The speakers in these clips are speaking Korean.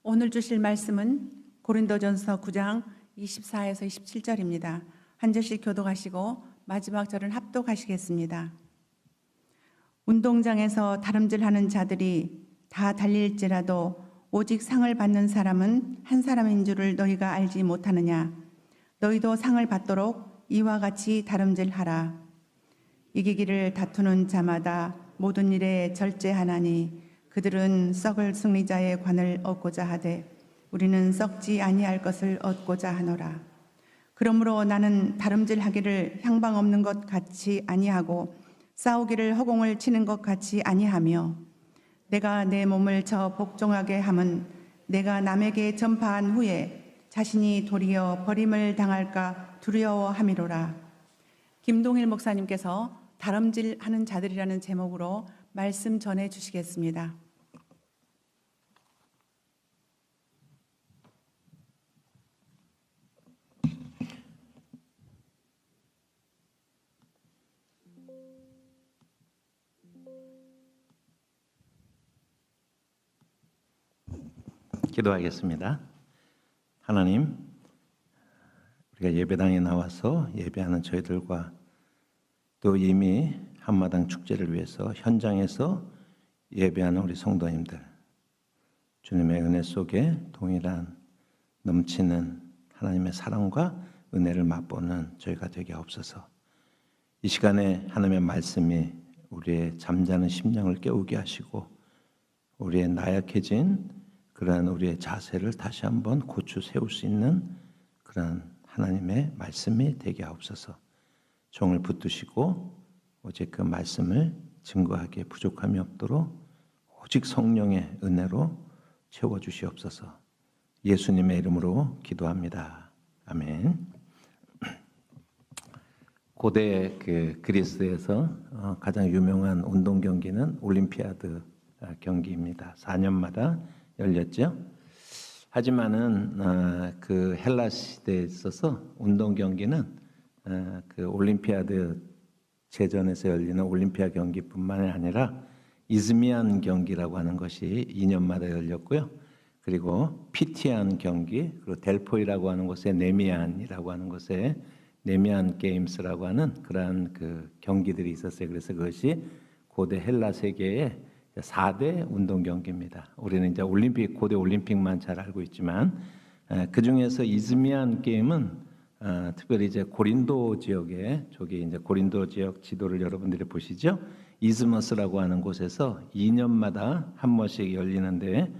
오늘 주실 말씀은 고린도전서 9장 24에서 27절입니다. 한 절씩 교독하시고 마지막 절은 합독하시겠습니다. 운동장에서 다름질하는 자들이 다 달릴지라도 오직 상을 받는 사람은 한 사람인 줄을 너희가 알지 못하느냐? 너희도 상을 받도록 이와 같이 다름질하라. 이기기를 다투는 자마다 모든 일에 절제하나니 그들은 썩을 승리자의 관을 얻고자 하되 우리는 썩지 아니할 것을 얻고자 하노라. 그러므로 나는 다름질하기를 향방 없는 것 같이 아니하고 싸우기를 허공을 치는 것 같이 아니하며 내가 내 몸을 저 복종하게 함은 내가 남에게 전파한 후에 자신이 도리어 버림을 당할까 두려워함이로라. 김동일 목사님께서 다름질하는 자들이라는 제목으로 말씀 전해 주시겠습니다. 기도하겠습니다. 하나님, 우리가 예배당에 나와서 예배하는 저희들과 또 이미 한마당 축제를 위해서 현장에서 예배하는 우리 성도님들, 주님의 은혜 속에 동일한 넘치는 하나님의 사랑과 은혜를 맛보는 저희가 되게 하옵소서. 이 시간에 하나님의 말씀이 우리의 잠자는 심령을 깨우게 하시고 우리의 나약해진 그러한 우리의 자세를 다시 한번 고쳐 세울 수 있는 그러한 하나님의 말씀이 되게 하옵소서. 종을 붙드시고 오직 그 말씀을 증거하기에 부족함이 없도록 오직 성령의 은혜로 채워주시옵소서. 예수님의 이름으로 기도합니다. 아멘. 고대 그리스에서 가장 유명한 운동 경기는 올림피아드 경기입니다. 4년마다 열렸죠. 하지만은 그 헬라 시대에 있어서 운동 경기는 그 올림피아드 제전에서 열리는 올림피아 경기뿐만 아니라 이즈미안 경기라고 하는 것이 2년마다 열렸고요. 그리고 피티안 경기, 그리고 델포이라고 하는 곳에 네미안이라고 하는 곳에 네미안 게임스라고 하는 그러한 그 경기들이 있었어요. 그래서 그것이 고대 헬라 세계의 4대 운동 경기입니다. 우리는 이제 고대 올림픽만 잘 알고 있지만 그 중에서 이즈미안 게임은 특별히 이제 고린도 지역에 저기 이제 고린도 지역 지도를 여러분들이 보시죠. 이즈머스라고 하는 곳에서 2년마다 한 번씩 열리는데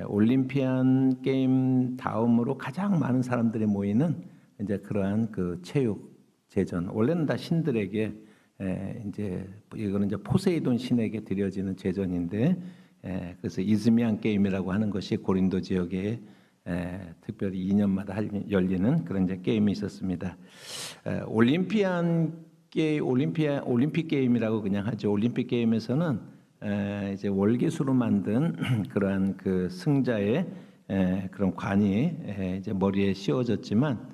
올림피안 게임 다음으로 가장 많은 사람들이 모이는 이제 그러한 그 체육 제전. 원래는 다 신들에게 이제 이거는 이제 포세이돈 신에게 드려지는 제전인데 그래서 이즈미안 게임이라고 하는 것이 고린도 지역에 특별히 2년마다 열리는 그런 이제 게임이 있었습니다. 올림픽 게임이라고 그냥 하죠. 올림픽 게임에서는 이제 월계수로 만든 그러한 그 승자의 그런 관이 이제 머리에 씌워졌지만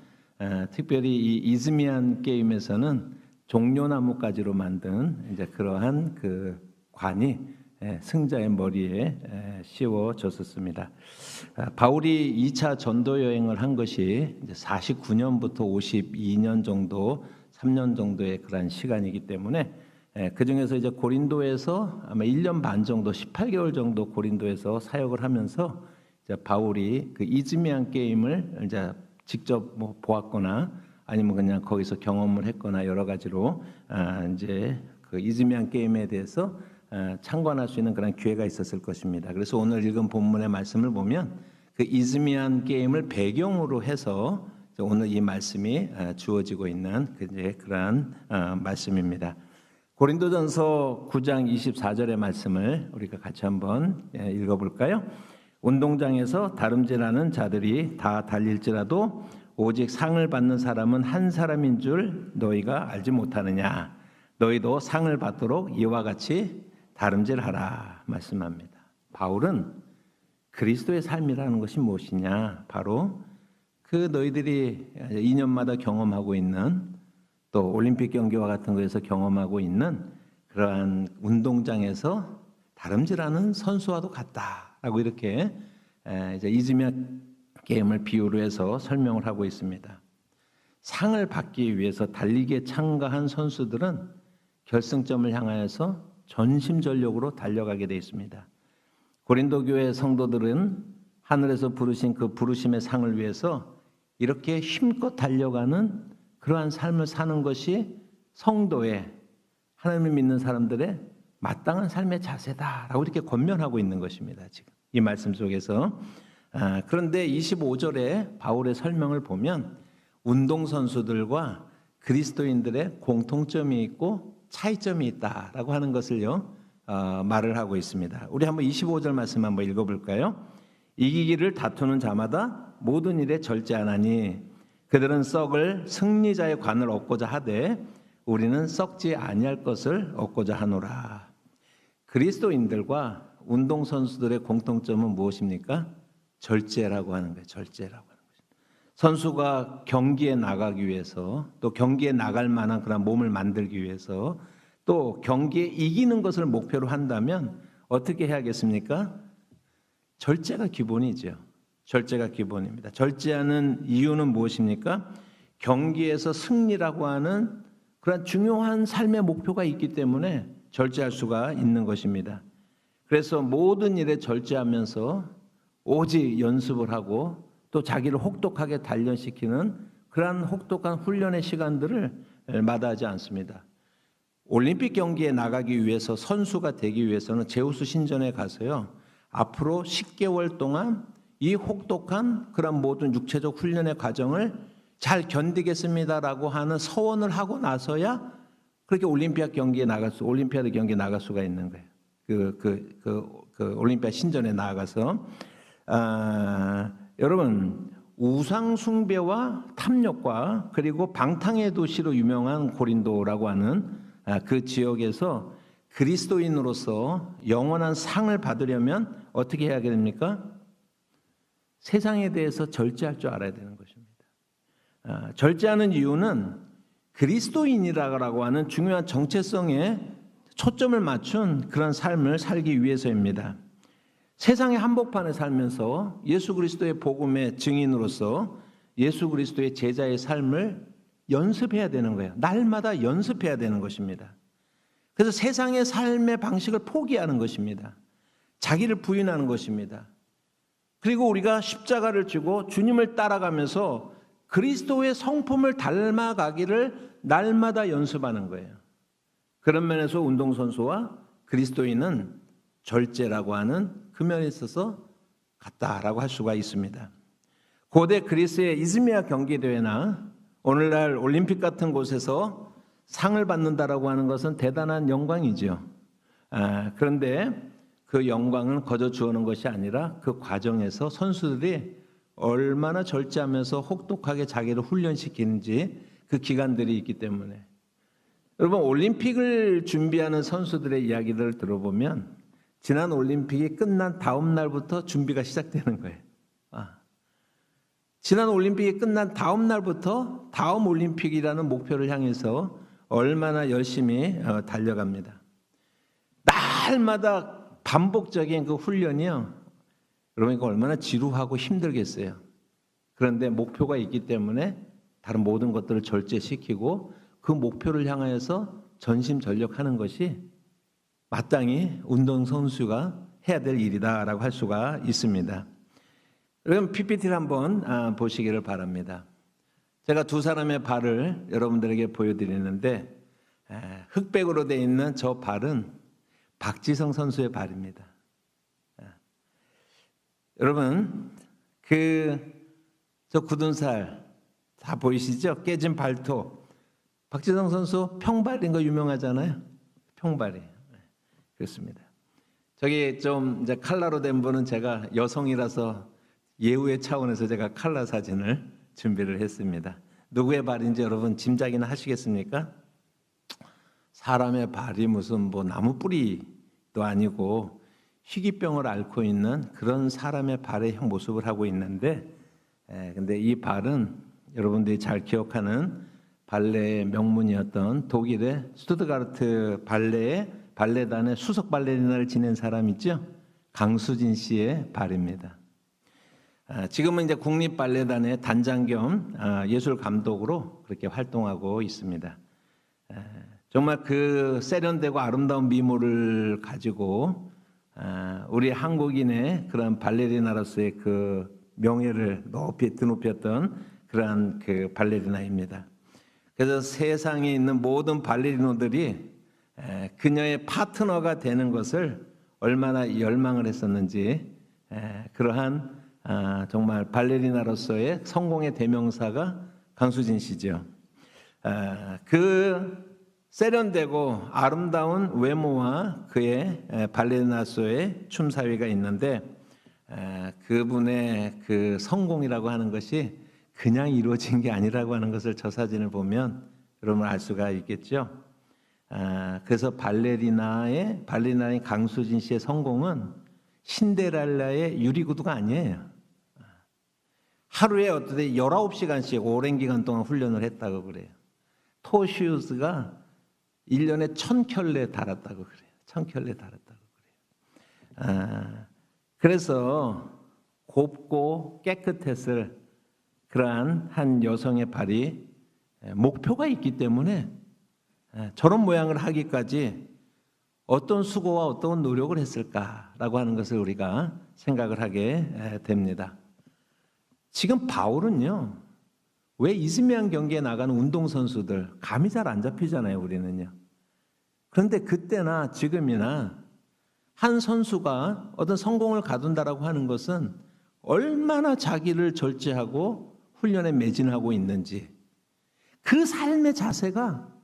특별히 이 이즈미안 게임에서는 종려나무 가지로 만든 이제 그러한 그 관이 승자의 머리에 씌워졌었습니다. 바울이 2차 전도 여행을 한 것이 이제 49년부터 52년 정도, 3년 정도의 그런 시간이기 때문에 그 중에서 이제 고린도에서 아마 1년 반 정도, 18개월 정도 고린도에서 사역을 하면서 이제 바울이 그 이즈미안 게임을 이제 직접 뭐 보았거나 아니면 그냥 거기서 경험을 했거나 여러 가지로 이제 그 이즈미안 게임에 대해서 참관할 수 있는 그런 기회가 있었을 것입니다. 그래서 오늘 읽은 본문의 말씀을 보면 그 이즈미안 게임을 배경으로 해서 오늘 이 말씀이 주어지고 있는 그러한 말씀입니다. 고린도전서 9장 24절의 말씀을 우리가 같이 한번 읽어볼까요? 운동장에서 다름질하는 자들이 다 달릴지라도 오직 상을 받는 사람은 한 사람인 줄 너희가 알지 못하느냐? 너희도 상을 받도록 이와 같이 다름질하라 말씀합니다. 바울은 그리스도의 삶이라는 것이 무엇이냐? 바로 그 너희들이 2년마다 경험하고 있는 또 올림픽 경기와 같은 것에서 경험하고 있는 그러한 운동장에서 다름질하는 선수와도 같다라고 이렇게 이제 이즈미아 게임을 비유로 해서 설명을 하고 있습니다. 상을 받기 위해서 달리기에 참가한 선수들은 결승점을 향하여서 전심전력으로 달려가게 되어 있습니다. 고린도 교회 성도들은 하늘에서 부르신 그 부르심의 상을 위해서 이렇게 힘껏 달려가는 그러한 삶을 사는 것이 성도의, 하나님을 믿는 사람들의 마땅한 삶의 자세다라고 이렇게 권면하고 있는 것입니다. 지금 이 말씀 속에서. 그런데 25절에 바울의 설명을 보면 운동선수들과 그리스도인들의 공통점이 있고 차이점이 있다라고 하는 것을요 말을 하고 있습니다. 우리 한번 25절 말씀 한번 읽어볼까요? 이기기를 다투는 자마다 모든 일에 절제하나니 그들은 썩을 승리자의 관을 얻고자 하되 우리는 썩지 아니할 것을 얻고자 하노라. 그리스도인들과 운동선수들의 공통점은 무엇입니까? 절제라고 하는 거예요. 절제라고 하는 거죠. 선수가 경기에 나가기 위해서, 또 경기에 나갈 만한 그런 몸을 만들기 위해서, 또 경기에 이기는 것을 목표로 한다면 어떻게 해야겠습니까? 절제가 기본이죠. 절제가 기본입니다. 절제하는 이유는 무엇입니까? 경기에서 승리라고 하는 그런 중요한 삶의 목표가 있기 때문에 절제할 수가 있는 것입니다. 그래서 모든 일에 절제하면서 오직 연습을 하고 또 자기를 혹독하게 단련시키는 그러한 혹독한 훈련의 시간들을 마다하지 않습니다. 올림픽 경기에 나가기 위해서, 선수가 되기 위해서는 제우스 신전에 가서요 앞으로 10개월 동안 이 혹독한 그런 모든 육체적 훈련의 과정을 잘 견디겠습니다라고 하는 서원을 하고 나서야 그렇게 올림피아드 경기에 나갈 수가 있는 거예요. 그 올림피아 신전에 나아가서 여러분 우상 숭배와 탐욕과 그리고 방탕의 도시로 유명한 고린도라고 하는 그 지역에서 그리스도인으로서 영원한 상을 받으려면 어떻게 해야 됩니까? 세상에 대해서 절제할 줄 알아야 되는 것입니다. 절제하는 이유는 그리스도인이라고 하는 중요한 정체성에 초점을 맞춘 그런 삶을 살기 위해서입니다. 세상의 한복판에 살면서 예수 그리스도의 복음의 증인으로서 예수 그리스도의 제자의 삶을 연습해야 되는 거예요. 날마다 연습해야 되는 것입니다. 그래서 세상의 삶의 방식을 포기하는 것입니다. 자기를 부인하는 것입니다. 그리고 우리가 십자가를 지고 주님을 따라가면서 그리스도의 성품을 닮아가기를 날마다 연습하는 거예요. 그런 면에서 운동선수와 그리스도인은 절제라고 하는 그 면에 있어서 같다라고 할 수가 있습니다. 고대 그리스의 이즈미아 경기대회나 오늘날 올림픽 같은 곳에서 상을 받는다라고 하는 것은 대단한 영광이죠. 그런데 그 영광은 거저 주어는 것이 아니라 그 과정에서 선수들이 얼마나 절제하면서 혹독하게 자기를 훈련시키는지 그 기간들이 있기 때문에 여러분 올림픽을 준비하는 선수들의 이야기를 들어보면 지난 올림픽이 끝난 다음 날부터 준비가 시작되는 거예요. 지난 올림픽이 끝난 다음 날부터 다음 올림픽이라는 목표를 향해서 얼마나 열심히 달려갑니다. 날마다 반복적인 그 훈련이요. 여러분 이거 얼마나 지루하고 힘들겠어요. 그런데 목표가 있기 때문에 다른 모든 것들을 절제시키고 그 목표를 향하여서 전심전력하는 것이 마땅히 운동선수가 해야 될 일이다라고 할 수가 있습니다. 여러분 PPT를 한번 보시기를 바랍니다. 제가 두 사람의 발을 여러분들에게 보여드리는데 흑백으로 되어 있는 저 발은 박지성 선수의 발입니다. 여러분 저 굳은 살 다 보이시죠? 깨진 발톱. 박지성 선수 평발인 거 유명하잖아요. 평발이. 그렇습니다. 저기 좀 이제 칼라로 된 분은 제가 여성이라서 예우의 차원에서 제가 칼라 사진을 준비를 했습니다. 누구의 발인지 여러분 짐작이나 하시겠습니까? 사람의 발이 무슨 뭐 나무 뿌리도 아니고 희귀병을 앓고 있는 그런 사람의 발의 모습을 하고 있는데, 근데 이 발은 여러분들이 잘 기억하는 발레의 명문이었던 독일의 스투트가르트 발레단의 수석 발레리나를 지낸 사람 있죠? 강수진 씨의 발입니다. 지금은 이제 국립발레단의 단장 겸 예술 감독으로 그렇게 활동하고 있습니다. 정말 그 세련되고 아름다운 미모를 가지고 우리 한국인의 그런 발레리나로서의 그 명예를 높이 드높였던 그러한 그 발레리나입니다. 그래서 세상에 있는 모든 발레리노들이 그녀의 파트너가 되는 것을 얼마나 열망을 했었는지, 그러한 정말 발레리나로서의 성공의 대명사가 강수진 씨죠. 그 세련되고 아름다운 외모와 그의 발레리나로서의 춤사위가 있는데, 그분의 그 성공이라고 하는 것이 그냥 이루어진 게 아니라고 하는 것을 저 사진을 보면 여러분 알 수가 있겠죠. 그래서 발레리나인 강수진 씨의 성공은 신데렐라의 유리구두가 아니에요. 하루에 어떻게 19시간씩 오랜 기간 동안 훈련을 했다고 그래요. 토슈즈가 1년에 1000켤레 달았다고 그래요. 1000켤레 달았다고 그래요. 그래서 곱고 깨끗했을 그러한 한 여성의 발이 목표가 있기 때문에 저런 모양을 하기까지 어떤 수고와 어떤 노력을 했을까라고 하는 것을 우리가 생각을 하게 됩니다. 지금 바울은요, 왜 이스미안 경기에 나가는 운동선수들 감이 잘 안 잡히잖아요, 우리는요. 그런데 그때나 지금이나 한 선수가 어떤 성공을 가둔다라고 하는 것은 얼마나 자기를 절제하고 훈련에 매진하고 있는지, 그 삶의 자세가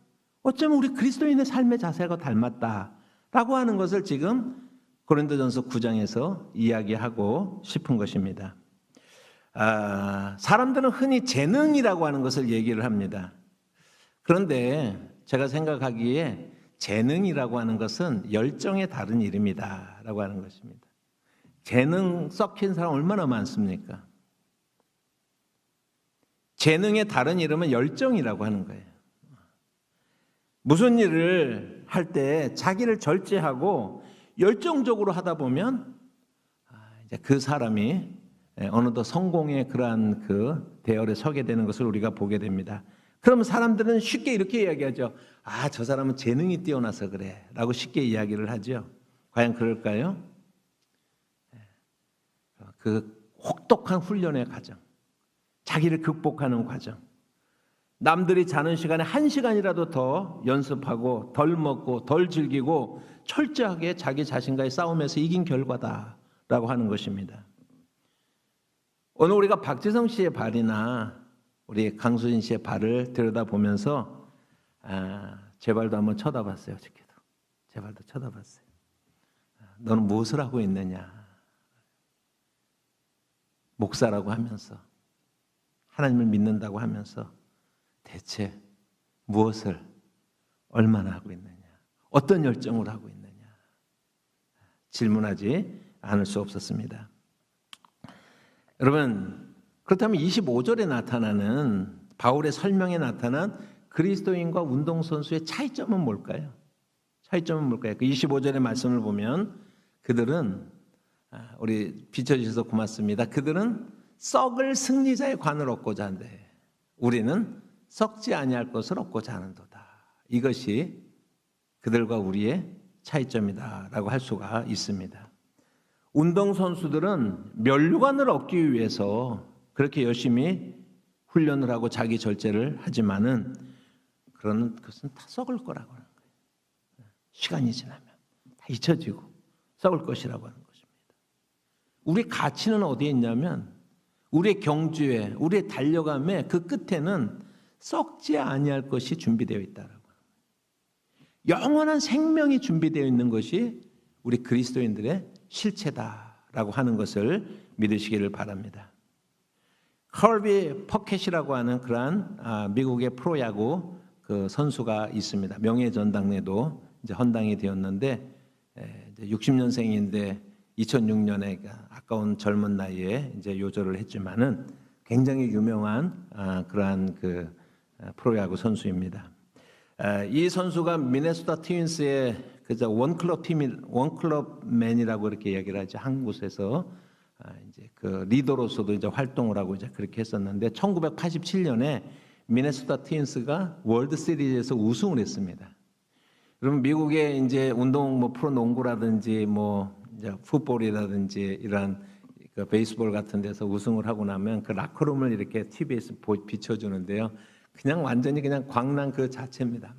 어쩌면 우리 그리스도인의 삶의 자세가 닮았다라고 하는 것을 지금 고린도전서 9장에서 이야기하고 싶은 것입니다. 사람들은 흔히 재능이라고 하는 것을 얘기를 합니다. 그런데 제가 생각하기에 재능이라고 하는 것은 열정의 다른 이름이다라고 하는 것입니다. 재능 썩힌 사람 얼마나 많습니까? 재능의 다른 이름은 열정이라고 하는 거예요. 무슨 일을 할 때 자기를 절제하고 열정적으로 하다 보면 이제 그 사람이 어느덧 성공의 그러한 그 대열에 서게 되는 것을 우리가 보게 됩니다. 그러면 사람들은 쉽게 이렇게 이야기하죠. 저 사람은 재능이 뛰어나서 그래 라고 쉽게 이야기를 하죠. 과연 그럴까요? 그 혹독한 훈련의 과정, 자기를 극복하는 과정, 남들이 자는 시간에 1시간이라도 더 연습하고 덜 먹고 덜 즐기고 철저하게 자기 자신과의 싸움에서 이긴 결과다라고 하는 것입니다. 오늘 우리가 박지성 씨의 발이나 우리 강수진 씨의 발을 들여다보면서 제 발도 한번 쳐다봤어요. 어저께도 제 발도 쳐다봤어요. 너는 무엇을 하고 있느냐? 목사라고 하면서 하나님을 믿는다고 하면서 대체 무엇을 얼마나 하고 있느냐? 어떤 열정으로 하고 있느냐? 질문하지 않을 수 없었습니다. 여러분, 그렇다면 25절에 나타나는 바울의 설명에 나타난 그리스도인과 운동선수의 차이점은 뭘까요? 차이점은 뭘까요? 그 25절의 말씀을 보면 그들은 우리 비춰주셔서 고맙습니다. 그들은 썩을 승리자의 관을 얻고자 한대. 우리는 썩지 아니할 것을 얻고자 하는도다. 이것이 그들과 우리의 차이점이다라고 할 수가 있습니다. 운동선수들은 면류관을 얻기 위해서 그렇게 열심히 훈련을 하고 자기 절제를 하지만은 그런 것은 다 썩을 거라고 하는 거예요. 시간이 지나면 다 잊혀지고 썩을 것이라고 하는 것입니다. 우리 가치는 어디에 있냐면 우리의 경주에, 우리의 달려감에 그 끝에는 썩지 아니할 것이 준비되어 있다라고. 영원한 생명이 준비되어 있는 것이 우리 그리스도인들의 실체다라고 하는 것을 믿으시기를 바랍니다. 컬비 퍼켓이라고 하는 그러한 미국의 프로야구 그 선수가 있습니다. 명예전당에도 이제 헌당이 되었는데 60년생인데 2006년에 아까운 젊은 나이에 이제 요절을 했지만은 굉장히 유명한 그러한 그 프로야구 선수입니다. 이 선수가 미네소타 트윈스의 그저 원클럽맨이라고 이렇게 이야기를 하죠. 한 곳에서 이제 그 리더로서도 이제 활동을 하고 이제 그렇게 했었는데 1987년에 미네소타 트윈스가 월드 시리즈에서 우승을 했습니다. 그러면 미국의 이제 운동 뭐 프로농구라든지 뭐 이제 풋볼이라든지 이런 그 베이스볼 같은 데서 우승을 하고 나면 그 라커룸을 이렇게 TV에서 비춰주는데요. 그냥 완전히 그냥 광란 그 자체입니다.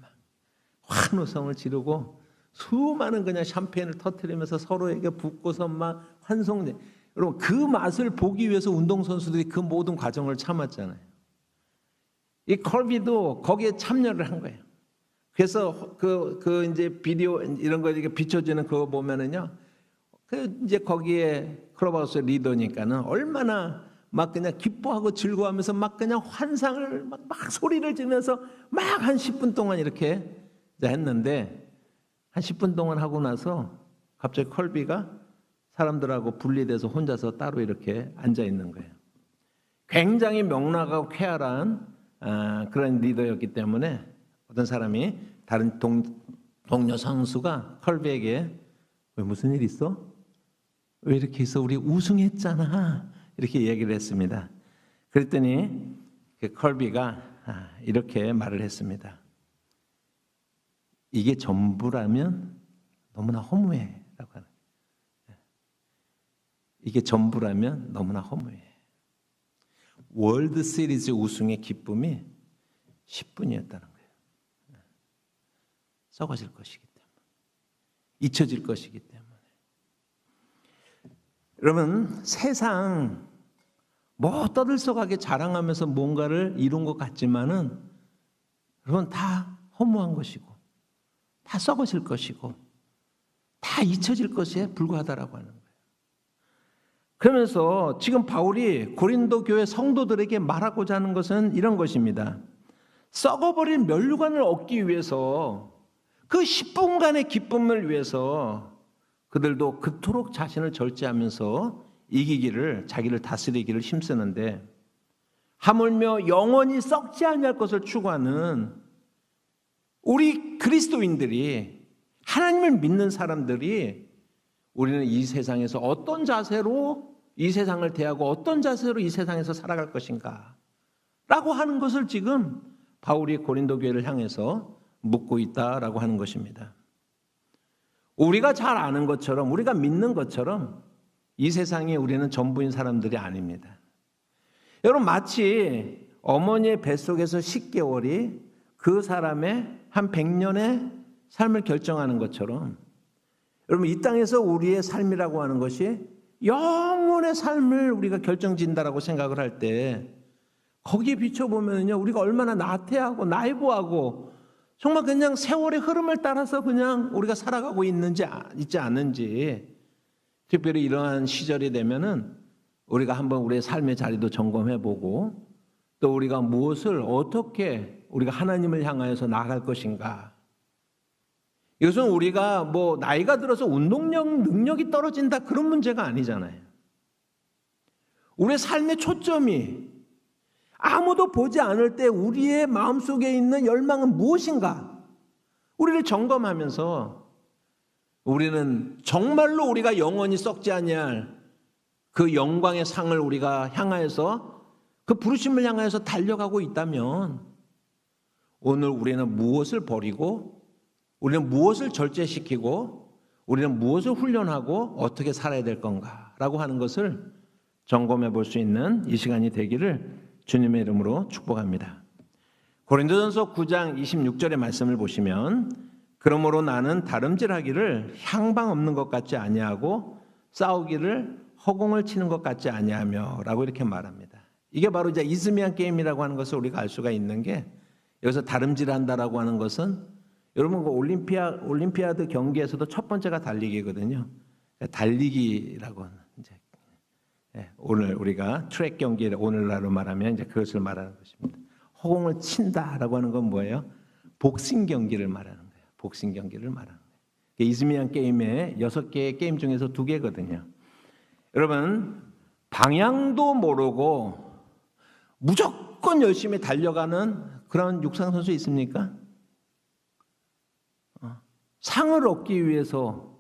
환호성을 지르고 수많은 그냥 샴페인을 터뜨리면서 서로에게 붓고서 막 환송제. 여러분 그 맛을 보기 위해서 운동선수들이 그 모든 과정을 참았잖아요. 이 컬비도 거기에 참여를 한 거예요. 그래서 그 이제 비디오 이런 거 이렇게 비춰주는 그거 보면은요. 그 이제 거기에 클럽하우스 리더니까는 얼마나 막 그냥 기뻐하고 즐거워하면서 막 그냥 환상을 막 소리를 지르면서 막 한 10분 동안 이렇게 했는데 한 10분 동안 하고 나서 갑자기 컬비가 사람들하고 분리돼서 혼자서 따로 이렇게 앉아 있는 거예요. 굉장히 명랑하고 쾌활한 그런 리더였기 때문에 어떤 사람이 다른 동료 선수가 컬비에게 왜 무슨 일 있어? 왜 이렇게 있어? 우리 우승했잖아. 이렇게 얘기를 했습니다. 그랬더니 그 컬비가 이렇게 말을 했습니다. 이게 전부라면 너무나 허무해라고 하는 거예요. 이게 전부라면 너무나 허무해. 월드 시리즈 우승의 기쁨이 10분이었다는 거예요. 썩어질 것이기 때문에, 잊혀질 것이기 때문에. 여러분 세상 뭐 떠들썩하게 자랑하면서 뭔가를 이룬 것 같지만은 여러분 다 허무한 것이고 다 썩어질 것이고 다 잊혀질 것에 불과하다라고 하는 거예요. 그러면서 지금 바울이 고린도 교회 성도들에게 말하고자 하는 것은 이런 것입니다. 썩어버린 면류관을 얻기 위해서 그 10분간의 기쁨을 위해서 그들도 그토록 자신을 절제하면서 이기기를 자기를 다스리기를 힘쓰는데 하물며 영원히 썩지 아니할 것을 추구하는 우리 그리스도인들이 하나님을 믿는 사람들이 우리는 이 세상에서 어떤 자세로 이 세상을 대하고 어떤 자세로 이 세상에서 살아갈 것인가 라고 하는 것을 지금 바울이 고린도 교회를 향해서 묻고 있다라고 하는 것입니다. 우리가 잘 아는 것처럼 우리가 믿는 것처럼 이 세상에 우리는 전부인 사람들이 아닙니다. 여러분 마치 어머니의 뱃속에서 10개월이 그 사람의 한 100년의 삶을 결정하는 것처럼 여러분 이 땅에서 우리의 삶이라고 하는 것이 영원의 삶을 우리가 결정짓는다라고 생각을 할 때 거기에 비춰보면요 우리가 얼마나 나태하고 나이보하고 정말 그냥 세월의 흐름을 따라서 그냥 우리가 살아가고 있지 않는지 특별히 이러한 시절이 되면은 우리가 한번 우리의 삶의 자리도 점검해보고 또 우리가 무엇을 어떻게 우리가 하나님을 향하여서 나아갈 것인가. 이것은 우리가 뭐 나이가 들어서 능력이 떨어진다 그런 문제가 아니잖아요. 우리의 삶의 초점이 아무도 보지 않을 때 우리의 마음속에 있는 열망은 무엇인가? 우리를 점검하면서 우리는 정말로 우리가 영원히 썩지 아니할 그 영광의 상을 우리가 향하여서 그 부르심을 향하여서 달려가고 있다면 오늘 우리는 무엇을 버리고 우리는 무엇을 절제시키고 우리는 무엇을 훈련하고 어떻게 살아야 될 건가라고 하는 것을 점검해 볼 수 있는 이 시간이 되기를 주님의 이름으로 축복합니다. 고린도전서 9장 26절의 말씀을 보시면 그러므로 나는 다름질하기를 향방 없는 것 같지 아니하고 싸우기를 허공을 치는 것 같지 아니하며 라고 이렇게 말합니다. 이게 바로 이제 이즈미안 게임이라고 하는 것을 우리가 알 수가 있는 게 여기서 다름질한다라고 하는 것은 여러분 그 올림피아드 경기에서도 첫 번째가 달리기거든요. 달리기라고 이제 오늘 우리가 트랙 경기를 오늘날로 말하면 이제 그것을 말하는 것입니다. 허공을 친다라고 하는 건 뭐예요? 복싱 경기를 말하는 거예요. 복싱 경기를 말하는 거예요. 이즈미안 게임의 6개의 게임 중에서 2개거든요. 여러분 방향도 모르고 무조건 열심히 달려가는 그런 육상 선수 있습니까? 상을 얻기 위해서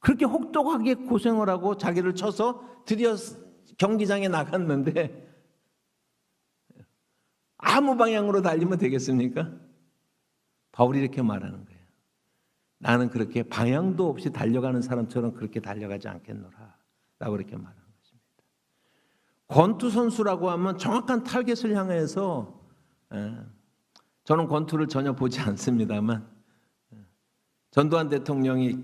그렇게 혹독하게 고생을 하고 자기를 쳐서 드디어 경기장에 나갔는데 아무 방향으로 달리면 되겠습니까? 바울이 이렇게 말하는 거예요. 나는 그렇게 방향도 없이 달려가는 사람처럼 그렇게 달려가지 않겠노라 라고 이렇게 말하는 것입니다. 권투 선수라고 하면 정확한 타겟을 향해서, 저는 권투를 전혀 보지 않습니다만, 전두환 대통령이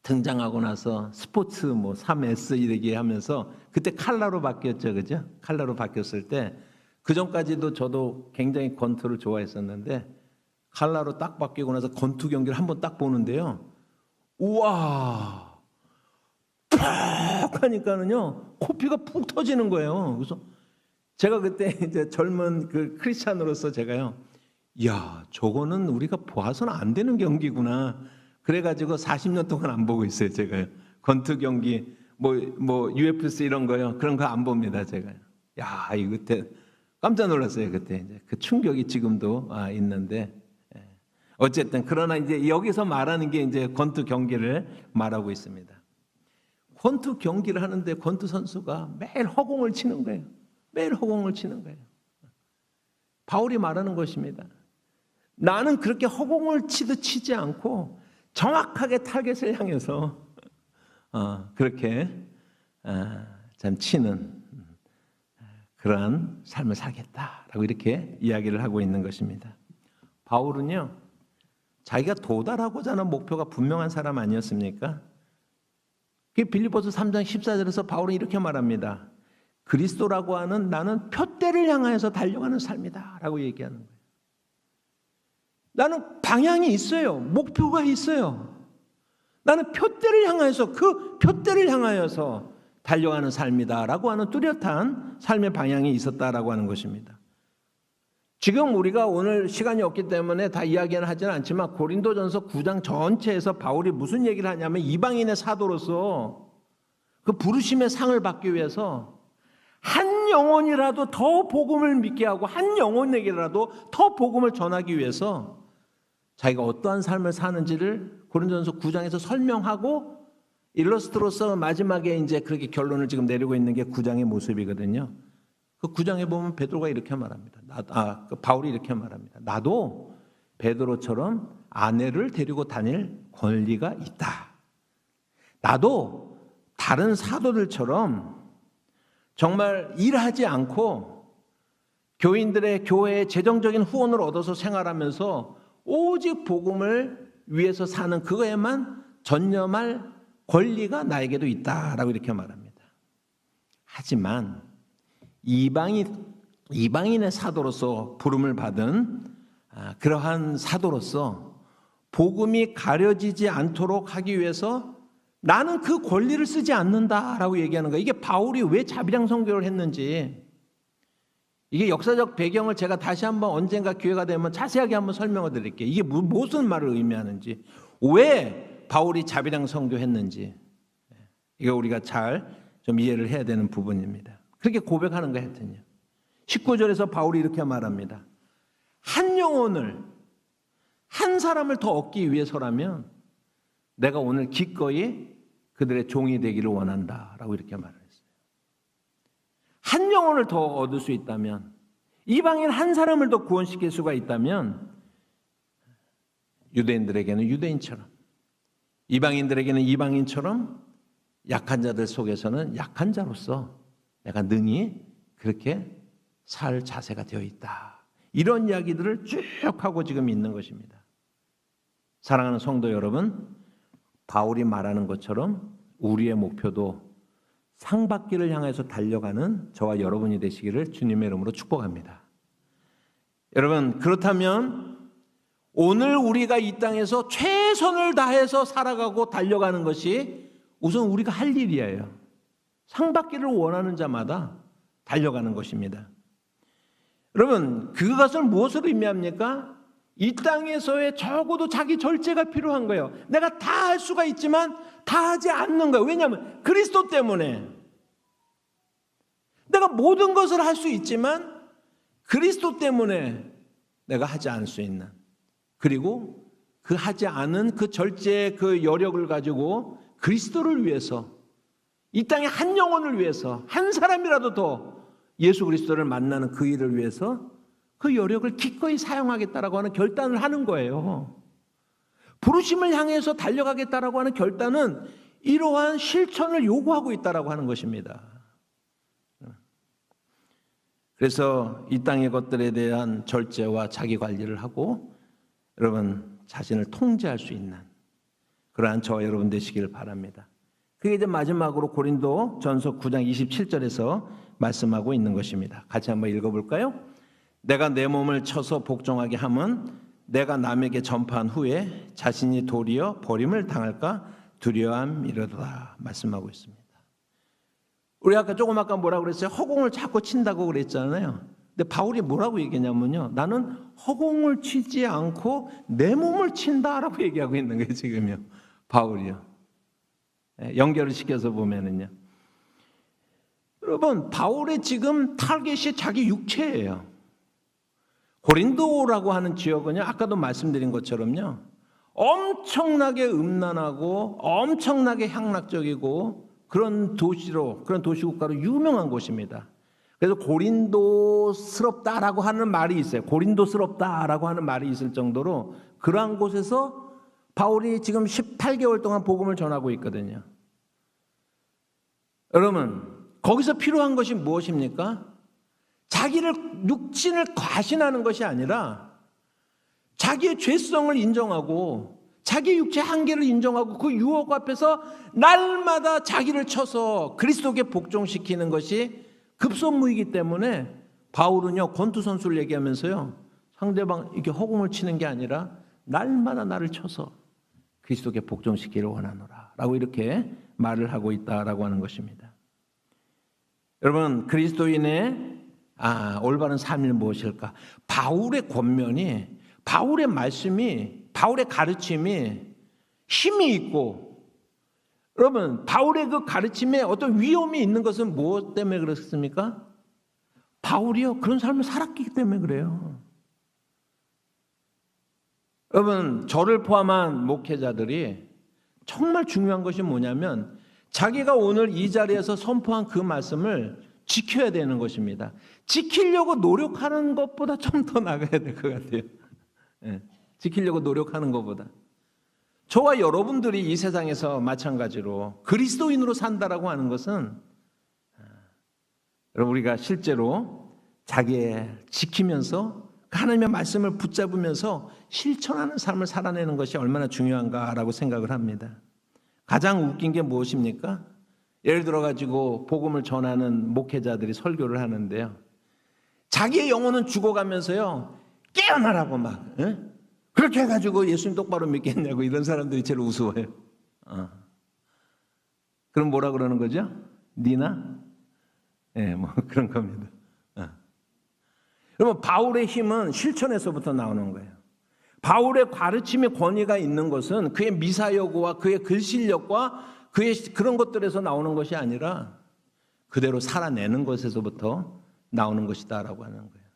등장하고 나서 스포츠 3S 이렇게 하면서 그때 칼라로 바뀌었죠, 그죠? 칼라로 바뀌었을 때 그 전까지도 저도 굉장히 권투를 좋아했었는데 칼라로 딱 바뀌고 나서 권투 경기를 한번 딱 보는데요, 우와, 푹 하니까는요 코피가 푹 터지는 거예요. 그래서 제가 그때 이제 젊은 그 크리스찬으로서 제가요, 야, 저거는 우리가 봐서는 안 되는 경기구나. 그래가지고 40년 동안 안 보고 있어요, 제가요. 권투 경기, UFC 이런 거요. 그런 거 안 봅니다, 제가요. 야, 이 그때 깜짝 놀랐어요, 그때. 이제 그 충격이 지금도 있는데. 어쨌든, 그러나 이제 여기서 말하는 게 이제 권투 경기를 말하고 있습니다. 권투 경기를 하는데 권투 선수가 매일 허공을 치는 거예요. 매일 허공을 치는 거예요. 바울이 말하는 것입니다. 나는 그렇게 허공을 치듯 치지 않고 정확하게 타겟을 향해서 그렇게 참 치는 그러한 삶을 살겠다라고 이렇게 이야기를 하고 있는 것입니다. 바울은요, 자기가 도달하고자 하는 목표가 분명한 사람 아니었습니까? 빌립보서 3장 14절에서 바울은 이렇게 말합니다. 그리스도라고 하는 나는 표대를 향하여서 달려가는 삶이다 라고 얘기하는 거예요. 나는 방향이 있어요. 목표가 있어요. 나는 표대를 향하여서, 그 표대를 향하여서 달려가는 삶이다 라고 하는 뚜렷한 삶의 방향이 있었다라고 하는 것입니다. 지금 우리가 오늘 시간이 없기 때문에 다 이야기는 하지는 않지만 고린도전서 9장 전체에서 바울이 무슨 얘기를 하냐면 이방인의 사도로서 그 부르심의 상을 받기 위해서 한 영혼이라도 더 복음을 믿게 하고 한 영혼에게라도 더 복음을 전하기 위해서 자기가 어떠한 삶을 사는지를 고린도전서 9장에서 설명하고 일러스트로서 마지막에 이제 그렇게 결론을 지금 내리고 있는 게 9장의 모습이거든요. 그 9장에 보면 베드로가 이렇게 말합니다. 바울이 이렇게 말합니다. 나도 베드로처럼 아내를 데리고 다닐 권리가 있다. 나도 다른 사도들처럼 정말 일하지 않고 교인들의 교회에 재정적인 후원을 얻어서 생활하면서 오직 복음을 위해서 사는 그거에만 전념할 권리가 나에게도 있다라고 이렇게 말합니다. 하지만 이방인의 사도로서 부름을 받은 그러한 사도로서 복음이 가려지지 않도록 하기 위해서 나는 그 권리를 쓰지 않는다라고 얘기하는 거예요. 이게 바울이 왜 자비량 선교를 했는지, 이게 역사적 배경을 제가 다시 한번 언젠가 기회가 되면 자세하게 한번 설명을 드릴게요. 이게 무슨 말을 의미하는지, 왜 바울이 자비량 선교했는지, 이거 우리가 잘 좀 이해를 해야 되는 부분입니다. 그렇게 고백하는 거예요. 19절에서 바울이 이렇게 말합니다. 한 영혼을, 한 사람을 더 얻기 위해서라면 내가 오늘 기꺼이 그들의 종이 되기를 원한다라고 이렇게 말을 했어요. 한 영혼을 더 얻을 수 있다면, 이방인 한 사람을 더 구원시킬 수가 있다면 유대인들에게는 유대인처럼, 이방인들에게는 이방인처럼, 약한 자들 속에서는 약한 자로서 내가 능히 그렇게 살 자세가 되어 있다. 이런 이야기들을 쭉 하고 지금 있는 것입니다. 사랑하는 성도 여러분, 바울이 말하는 것처럼 우리의 목표도 상 받기를 향해서 달려가는 저와 여러분이 되시기를 주님의 이름으로 축복합니다. 여러분, 그렇다면 오늘 우리가 이 땅에서 최선을 다해서 살아가고 달려가는 것이 우선 우리가 할 일이에요. 상 받기를 원하는 자마다 달려가는 것입니다. 여러분, 그것을 무엇으로 의미합니까? 이 땅에서의 적어도 자기 절제가 필요한 거예요. 내가 다 할 수가 있지만 다 하지 않는 거예요. 왜냐하면 그리스도 때문에. 내가 모든 것을 할 수 있지만 그리스도 때문에 내가 하지 않을 수 있는, 그리고 그 하지 않은 그 절제의 그 여력을 가지고 그리스도를 위해서, 이 땅의 한 영혼을 위해서, 한 사람이라도 더 예수 그리스도를 만나는 그 일을 위해서 그 여력을 기꺼이 사용하겠다라고 하는 결단을 하는 거예요. 부르심을 향해서 달려가겠다라고 하는 결단은 이러한 실천을 요구하고 있다라고 하는 것입니다. 그래서 이 땅의 것들에 대한 절제와 자기 관리를 하고 여러분 자신을 통제할 수 있는 그러한 저와 여러분 되시기를 바랍니다. 그게 이제 마지막으로 고린도 전서 9장 27절에서 말씀하고 있는 것입니다. 같이 한번 읽어볼까요? 내가 내 몸을 쳐서 복종하게 함은 내가 남에게 전파한 후에 자신이 도리어 버림을 당할까 두려움이로다 말씀하고 있습니다. 우리 아까 조금 아까 뭐라고 그랬어요? 허공을 자꾸 친다고 그랬잖아요. 근데 바울이 뭐라고 얘기했냐면요, 나는 허공을 치지 않고 내 몸을 친다라고 얘기하고 있는 거예요 지금요. 바울이요. 연결을 시켜서 보면은요, 여러분 바울의 지금 타겟이 자기 육체예요. 고린도라고 하는 지역은요, 아까도 말씀드린 것처럼요, 엄청나게 음란하고 엄청나게 향락적이고 그런 도시로, 그런 도시국가로 유명한 곳입니다. 그래서 고린도스럽다라고 하는 말이 있어요. 고린도스럽다라고 하는 말이 있을 정도로 그러한 곳에서 바울이 지금 18개월 동안 복음을 전하고 있거든요. 여러분, 거기서 필요한 것이 무엇입니까? 자기를 육신을 과신하는 것이 아니라 자기의 죄성을 인정하고 자기 육체의 한계를 인정하고 그 유혹 앞에서 날마다 자기를 쳐서 그리스도께 복종시키는 것이 급선무이기 때문에 바울은요, 권투 선수를 얘기하면서요, 상대방 이렇게 허공을 치는 게 아니라 날마다 나를 쳐서 그리스도께 복종시키기를 원하노라 라고 이렇게 말을 하고 있다라고 하는 것입니다. 여러분, 그리스도인의 올바른 삶이 무엇일까? 바울의 권면이, 바울의 말씀이, 바울의 가르침이 힘이 있고, 여러분 바울의 그 가르침에 어떤 위험이 있는 것은 무엇 때문에 그렇습니까? 바울이요, 그런 삶을 살았기 때문에 그래요. 여러분, 저를 포함한 목회자들이 정말 중요한 것이 뭐냐면 자기가 오늘 이 자리에서 선포한 그 말씀을 지켜야 되는 것입니다. 지키려고 노력하는 것보다 좀 더 나가야 될 것 같아요. 네, 지키려고 노력하는 것보다. 저와 여러분들이 이 세상에서 마찬가지로 그리스도인으로 산다라고 하는 것은, 여러분 우리가 실제로 자기의 지키면서 하나님의 말씀을 붙잡으면서 실천하는 삶을 살아내는 것이 얼마나 중요한가라고 생각을 합니다. 가장 웃긴 게 무엇입니까? 예를 들어가지고 복음을 전하는 목회자들이 설교를 하는데요, 자기의 영혼은 죽어가면서요, 깨어나라고 막 그렇게 해가지고 예수님 똑바로 믿겠냐고 이런 사람들이 제일 우스워요. 그럼 뭐라 그러는 거죠? 니나? 뭐 그런 겁니다. 여러분, 바울의 힘은 실천에서부터 나오는 거예요. 바울의 가르침의 권위가 있는 것은 그의 미사여구와 그의 글실력과 그의 그런 것들에서 나오는 것이 아니라 그대로 살아내는 것에서부터 나오는 것이다라고 하는 거예요.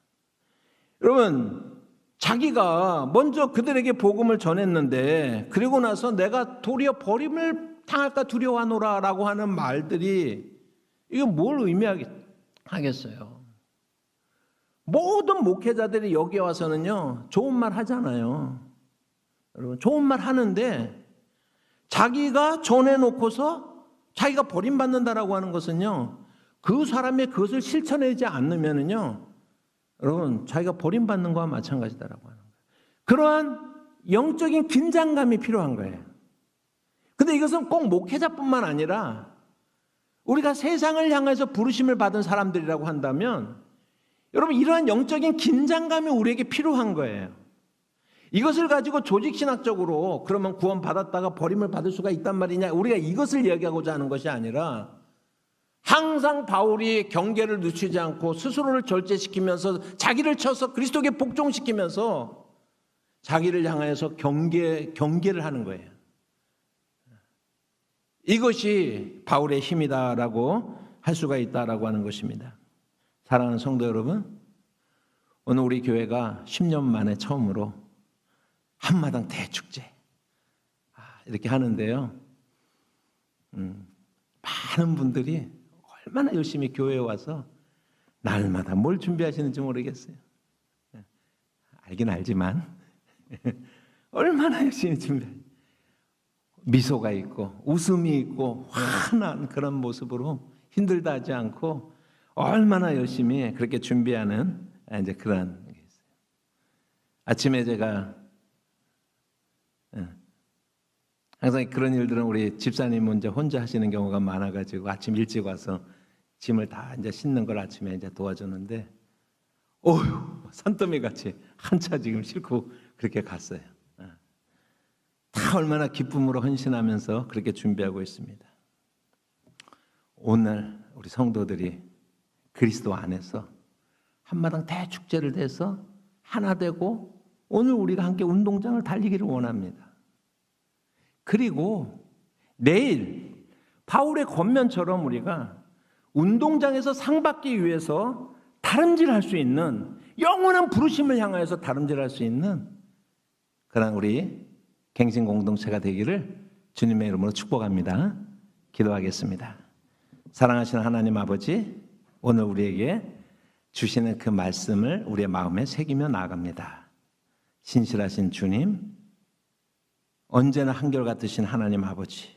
여러분, 자기가 먼저 그들에게 복음을 전했는데 그리고 나서 내가 도리어 버림을 당할까 두려워하노라라고 하는 말들이 이거 뭘 의미하겠어요? 모든 목회자들이 여기 와서는요, 좋은 말 하잖아요. 여러분, 좋은 말 하는데 자기가 전해놓고서 자기가 버림받는다라고 하는 것은요, 그 사람의 그것을 실천하지 않으면은요, 여러분 자기가 버림받는 거와 마찬가지다라고 하는 거예요. 그러한 영적인 긴장감이 필요한 거예요. 근데 이것은 꼭 목회자뿐만 아니라 우리가 세상을 향해서 부르심을 받은 사람들이라고 한다면 여러분, 이러한 영적인 긴장감이 우리에게 필요한 거예요. 이것을 가지고 조직신학적으로 그러면 구원받았다가 버림을 받을 수가 있단 말이냐, 우리가 이것을 이야기하고자 하는 것이 아니라 항상 바울이 경계를 늦추지 않고 스스로를 절제시키면서 자기를 쳐서 그리스도께 복종시키면서 자기를 향해서 경계를 하는 거예요. 이것이 바울의 힘이다라고 할 수가 있다라고 하는 것입니다. 사랑하는 성도 여러분, 오늘 우리 교회가 10년 만에 처음으로 한마당 대축제 이렇게 하는데요, 많은 분들이 얼마나 열심히 교회에 와서 날마다 뭘 준비하시는지 모르겠어요. 알긴 알지만 얼마나 열심히 준비해요. 미소가 있고 웃음이 있고 환한 그런 모습으로 힘들다 하지 않고 얼마나 열심히 그렇게 준비하는 이제 그런 게 있어요. 아침에 제가 항상 그런 일들은 우리 집사님은 이제 혼자 하시는 경우가 많아가지고 아침 일찍 와서 짐을 다 이제 싣는 걸 아침에 이제 도와주는데, 어휴 산더미 같이 한 차 지금 싣고 그렇게 갔어요. 다 얼마나 기쁨으로 헌신하면서 그렇게 준비하고 있습니다. 오늘 우리 성도들이 그리스도 안에서 한마당 대축제를 대서 하나 되고 오늘 우리가 함께 운동장을 달리기를 원합니다. 그리고 내일 바울의 권면처럼 우리가 운동장에서 상 받기 위해서 다름질할 수 있는 영원한 부르심을 향하여서 다름질할 수 있는 그런 우리 갱신 공동체가 되기를 주님의 이름으로 축복합니다. 기도하겠습니다. 사랑하시는 하나님 아버지, 오늘 우리에게 주시는 그 말씀을 우리의 마음에 새기며 나아갑니다. 신실하신 주님, 언제나 한결같으신 하나님 아버지,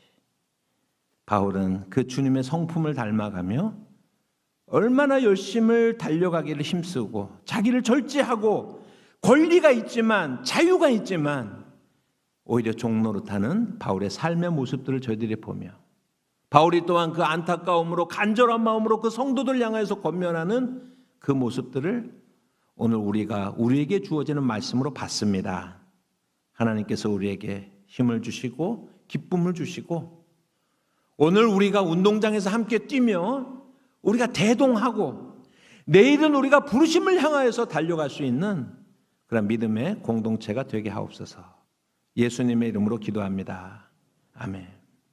바울은 그 주님의 성품을 닮아가며 얼마나 열심을 달려가기를 힘쓰고 자기를 절제하고 권리가 있지만 자유가 있지만 오히려 종노릇하는 바울의 삶의 모습들을 저희들이 보며 바울이 또한 그 안타까움으로 간절한 마음으로 그 성도들 향해서 권면하는 그 모습들을 오늘 우리에게 주어지는 말씀으로 봤습니다. 하나님께서 우리에게 힘을 주시고 기쁨을 주시고 오늘 우리가 운동장에서 함께 뛰며 우리가 대동하고 내일은 우리가 부르심을 향하여서 달려갈 수 있는 그런 믿음의 공동체가 되게 하옵소서. 예수님의 이름으로 기도합니다. 아멘.